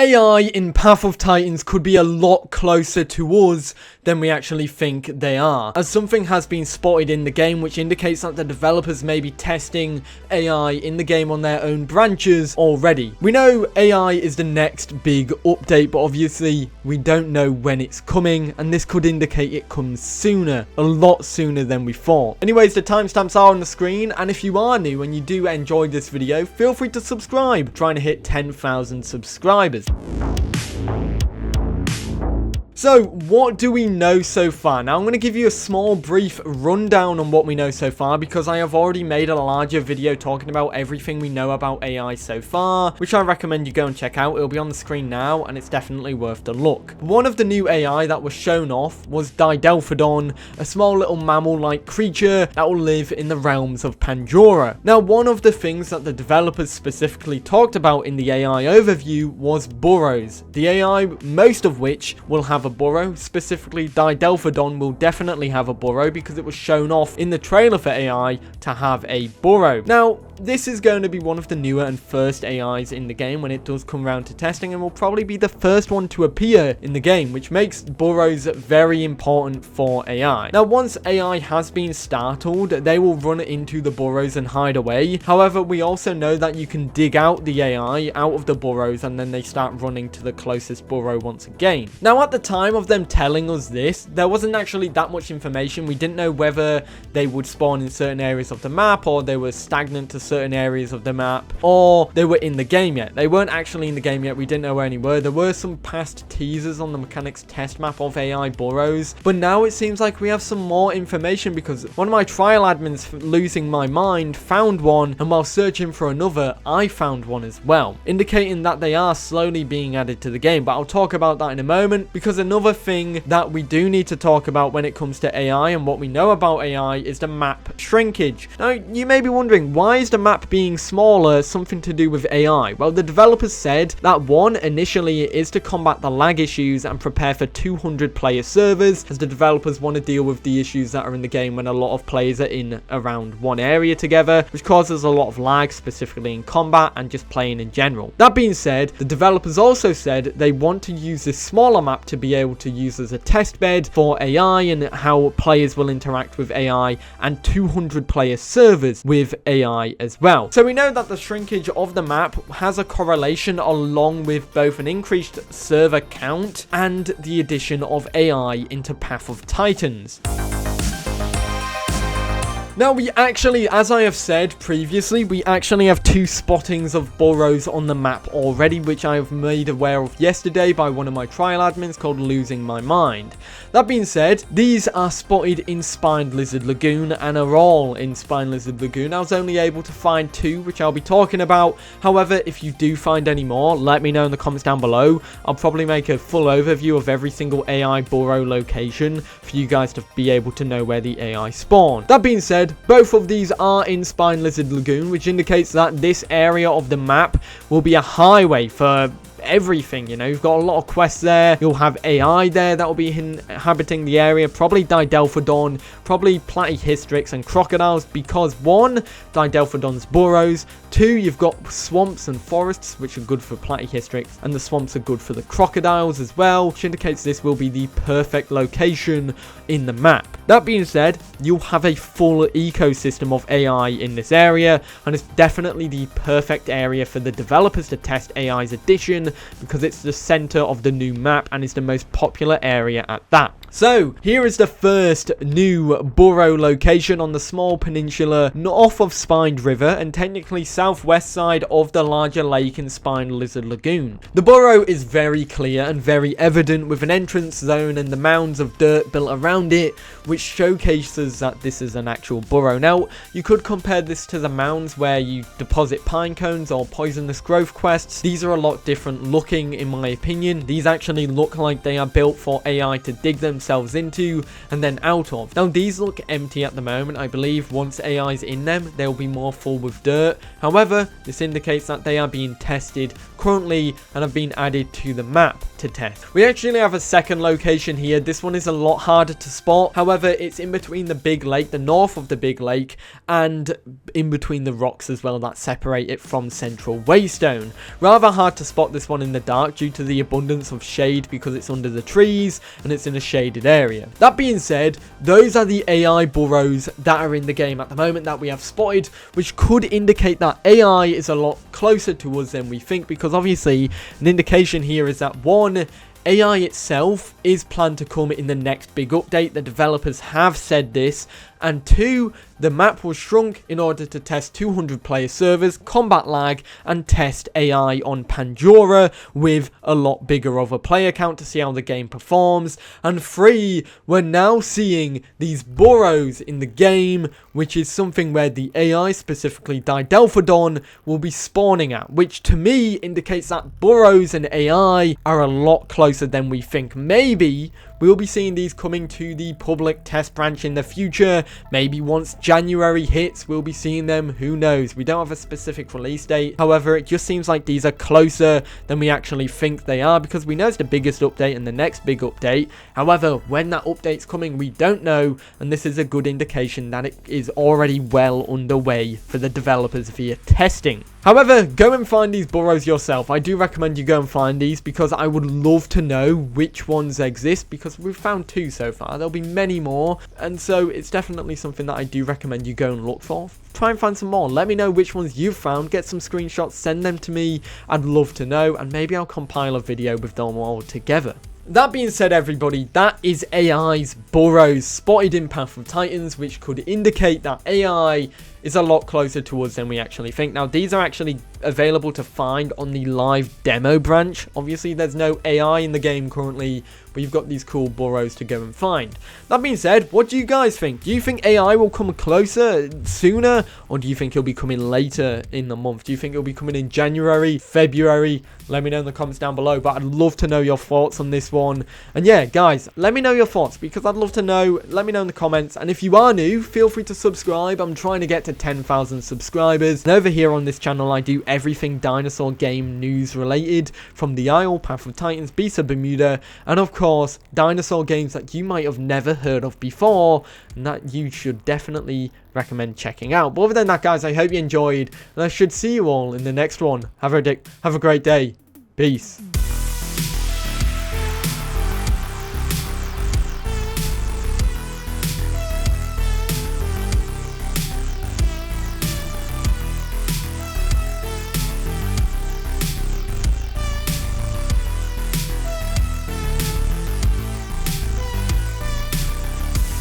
AI in Path of Titans could be a lot closer to us than we actually think they are, as something has been spotted in the game which indicates that the developers may be testing AI in the game on their own branches already. We know AI is the next big update, but obviously we don't know when it's coming, and this could indicate it comes sooner, a lot sooner than we thought. Anyways, the timestamps are on the screen, and if you are new and you do enjoy this video, feel free to subscribe. Trying to hit 10,000 subscribers. So, what do we know so far? Now, I'm going to give you a small brief rundown on what we know so far, because I have already made a larger video talking about everything we know about AI so far, which I recommend you go and check out. It'll be on the screen now, and it's definitely worth the look. One of the new AI that was shown off was Dinosaur, a small little mammal-like creature that will live in the realms of Panjura. Now, one of the things that the developers specifically talked about in the AI overview was burrows. The AI, most of which will have a burrow. Specifically, Dinosaur will definitely have a burrow because it was shown off in the trailer for AI to have a burrow. Now, this is going to be one of the newer and first AIs in the game when it does come around to testing, and will probably be the first one to appear in the game, which makes burrows very important for AI. Now, once AI has been startled, they will run into the burrows and hide away. However, we also know that you can dig out the AI out of the burrows, and then they start running to the closest burrow once again. Now, at the time of them telling us this, there wasn't actually that much information. We didn't know whether they would spawn in certain areas of the map, or they were stagnant to certain areas of the map, or they were in the game yet. They weren't actually in the game yet. We didn't know where any were. There were some past teasers on the mechanics test map of AI Burrows, but now it seems like we have some more information, because one of my trial admins, losing my mind, found one, and while searching for another, I found one as well, indicating that they are slowly being added to the game. But I'll talk about that in a moment, because another thing that we do need to talk about when it comes to AI and what we know about AI is the map shrinkage. Now, you may be wondering, why is the map being smaller something to do with AI? Well, the developers said that one, initially it is to combat the lag issues and prepare for 200 player servers, as the developers want to deal with the issues that are in the game when a lot of players are in around one area together, which causes a lot of lag, specifically in combat and just playing in general. That being said, the developers also said they want to use this smaller map to be able to use as a test bed for AI and how players will interact with AI, and 200 player servers with AI as well. So we know that the shrinkage of the map has a correlation along with both an increased server count and the addition of AI into Path of Titans. Now, we actually, as I have said previously, we actually have 2 spottings of burrows on the map already, which I have made aware of yesterday by one of my trial admins called Losing My Mind. That being said, these are spotted in Spined Lizard Lagoon and are all in Spined Lizard Lagoon. I was only able to find 2, which I'll be talking about. However, if you do find any more, let me know in the comments down below. I'll probably make a full overview of every single AI burrow location for you guys to be able to know where the AI spawn. That being said, both of these are in Spined Lizard Lagoon, which indicates that this area of the map will be a highway for everything. You know, you've got a lot of quests there. You'll have AI there that will be inhabiting the area, probably Dinosaur, probably Platyhystrix and crocodiles, because 1, Dinosaur's burrows, 2, you've got swamps and forests, which are good for Platyhystrix, and the swamps are good for the crocodiles as well, which indicates this will be the perfect location in the map. That being said, you'll have a full ecosystem of AI in this area, and it's definitely the perfect area for the developers to test AI's addition, because it's the center of the new map and is the most popular area at that. So, here is the first new burrow location on the small peninsula north of Spined River, and technically southwest side of the larger lake in Spined Lizard Lagoon. The burrow is very clear and very evident, with an entrance zone and the mounds of dirt built around it, which showcases that this is an actual burrow. Now, you could compare this to the mounds where you deposit pine cones or poisonous growth quests. These are a lot different looking, in my opinion. These actually look like they are built for AI to dig themselves into and then out of. Now, these look empty at the moment. I believe once AI's in them, they'll be more full with dirt. However, this indicates that they are being tested currently and have been added to the map to test. We actually have a second location here. This one is a lot harder to spot. However, it's in between the big lake, the north of the big lake, and in between the rocks as well that separate it from Central Waystone. Rather hard to spot this one in the dark due to the abundance of shade because it's under the trees and it's in a shaded area. That being said, those are the AI burrows that are in the game at the moment that we have spotted, which could indicate that AI is a lot closer to us than we think, because obviously an indication here is that one, AI itself is planned to come in the next big update. The developers have said this. And two, the map was shrunk in order to test 200 player servers, combat lag, and test AI on Panjura with a lot bigger of a player count to see how the game performs. And three, we're now seeing these burrows in the game, which is something where the AI, specifically Didelphodon, will be spawning at, which to me indicates that burrows and AI are a lot closer than we think. Maybe we'll be seeing these coming to the public test branch in the future. Maybe once January hits, we'll be seeing them. Who knows? We don't have a specific release date. However, it just seems like these are closer than we actually think they are, because we know it's the biggest update and the next big update. However, when that update's coming, we don't know. And this is a good indication that it is already well underway for the developers via testing. However, go and find these burrows yourself. I do recommend you go and find these because I would love to know which ones exist, because we've found 2 so far. There'll be many more, and so it's definitely something that I do recommend you go and look for. Try and find some more. Let me know which ones you've found. Get some screenshots, send them to me. I'd love to know, and maybe I'll compile a video with them all together. That being said, everybody, that is AI's burrows spotted in Path of Titans, which could indicate that AI is a lot closer to us than we actually think. Now, these are actually available to find on the live demo branch. Obviously, there's no AI in the game currently, but you've got these cool burrows to go and find. That being said, what do you guys think? Do you think AI will come closer sooner, or do you think it'll be coming later in the month? Do you think it'll be coming in January, February? Let me know in the comments down below, but I'd love to know your thoughts on this one. And yeah, guys, let me know your thoughts, because I'd love to know. Let me know in the comments, and if you are new, feel free to subscribe. I'm trying to get to 10,000 subscribers, and over here on this channel I do everything dinosaur game news related, from the Isle, Path of Titans, Beasts of Bermuda, and of course dinosaur games that you might have never heard of before and that you should definitely recommend checking out. But other than that, guys, I hope you enjoyed, and I should see you all in the next one. Have a great day. Peace.